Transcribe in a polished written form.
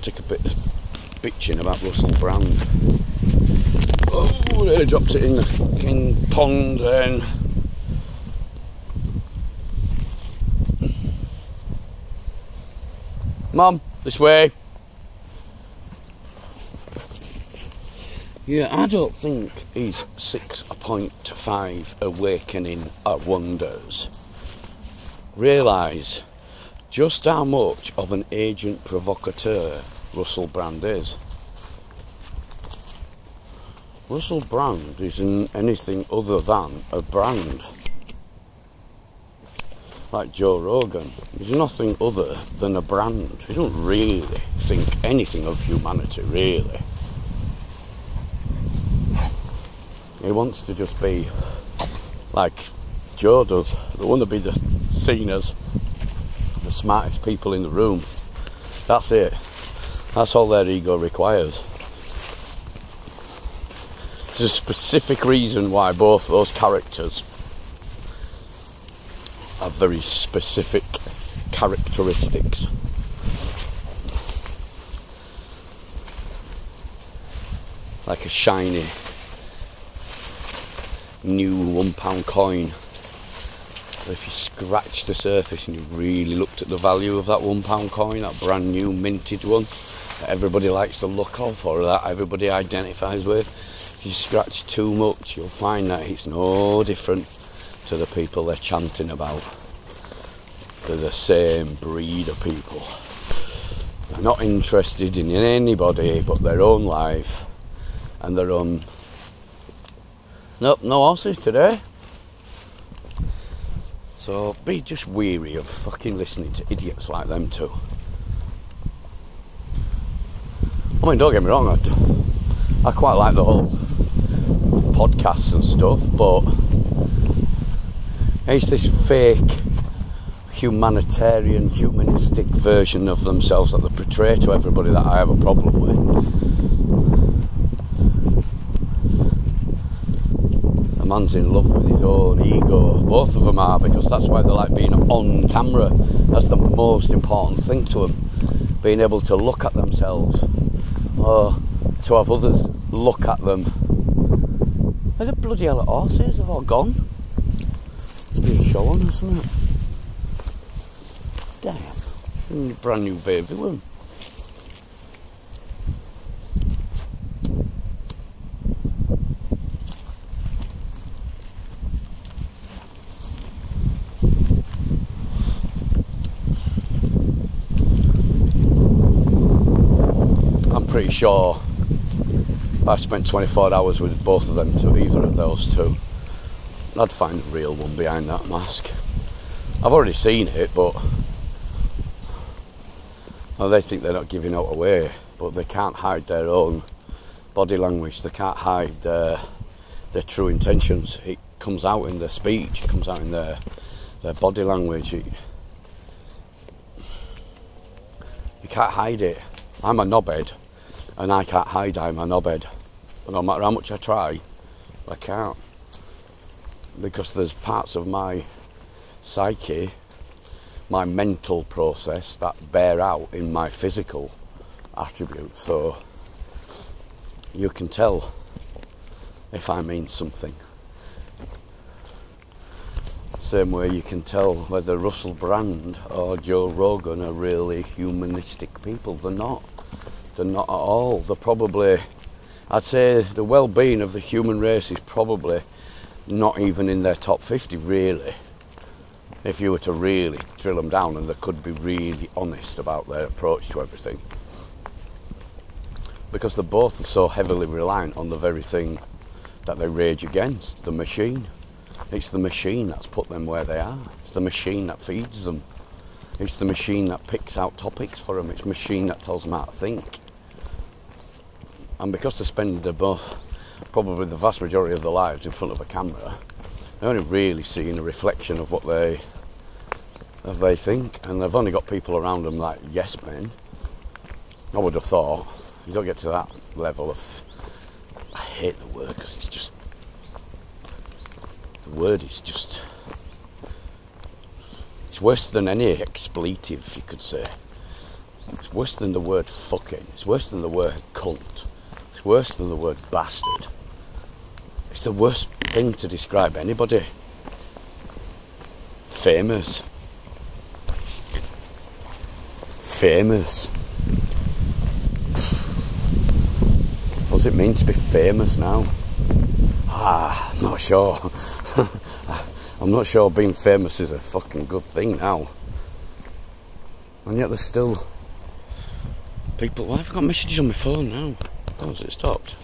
Take a bit of bitching about Russell Brand. Oh, they dropped it in the fucking pond then. Mum, this way. Yeah, I don't think his 6.5 awakening wonders realise just how much of an agent provocateur Russell Brand is. Russell Brand isn't anything other than a brand. Like Joe Rogan, he's nothing other than a brand. He doesn't really think anything of humanity, really. He wants to just be like Joe does. They want to be seen as the smartest people in the room. That's it. That's all their ego requires. There's a specific reason why both those characters have very specific characteristics. Like a shiny new £1 coin. But if you scratch the surface and you really looked at the value of that £1 coin, that brand new minted one that everybody likes the look of, or that everybody identifies with, if you scratch too much, you'll find that it's no different to the people they're chanting about. They're the same breed of people. They're not interested in anybody but their own life and their own... Nope, no horses today. So be just weary of fucking listening to idiots like them too. I mean, don't get me wrong, I quite like the whole podcasts and stuff, but it's this fake humanitarian, humanistic version of themselves that they portray to everybody that I have a problem with. A man's in love with his own ego. Both of them are, because that's why they like being on camera. That's the most important thing to them. Being able to look at themselves, or to have others look at them. Where the bloody hell horses have all gone? There's been a show on or something. Damn, brand new baby one. I'm pretty sure if I spent 24 hours with both of them, to either of those two, I'd find the real one behind that mask. I've already seen it, but they think they're not giving out away, but they can't hide their own body language. They can't hide their true intentions. It comes out in their speech. It comes out in their body language. You can't hide it. I'm a knobhead, and I can't hide I'm a knobhead. But no matter how much I try, I can't, because there's parts of my psyche, my mental process, that bear out in my physical attributes. So you can tell if I mean something. Same way you can tell whether Russell Brand or Joe Rogan are really humanistic people. They're not. They're not at all. They're probably, I'd say the well-being of the human race is probably not even in their top 50, really. If you were to really drill them down, and they could be really honest about their approach to everything, because they're both so heavily reliant on the very thing that they rage against, the machine. It's the machine that's put them where they are. It's the machine that feeds them. It's the machine that picks out topics for them. It's the machine that tells them how to think. And because they're both probably the vast majority of their lives in front of a camera, they're only really seeing a reflection of what they think, and they've only got people around them like yes men. I would have thought you don't get to that level of, I hate the word because it's just, the word is just, it's worse than any expletive, you could say. It's worse than the word fucking. It's worse than the word cunt. It's worse than the word bastard. It's the worst thing to describe anybody. Famous. Famous. What does it mean to be famous now? I'm not sure. I'm not sure being famous is a fucking good thing now. And yet there's still people. Why have I got messages on my phone now? Oh, has it stopped?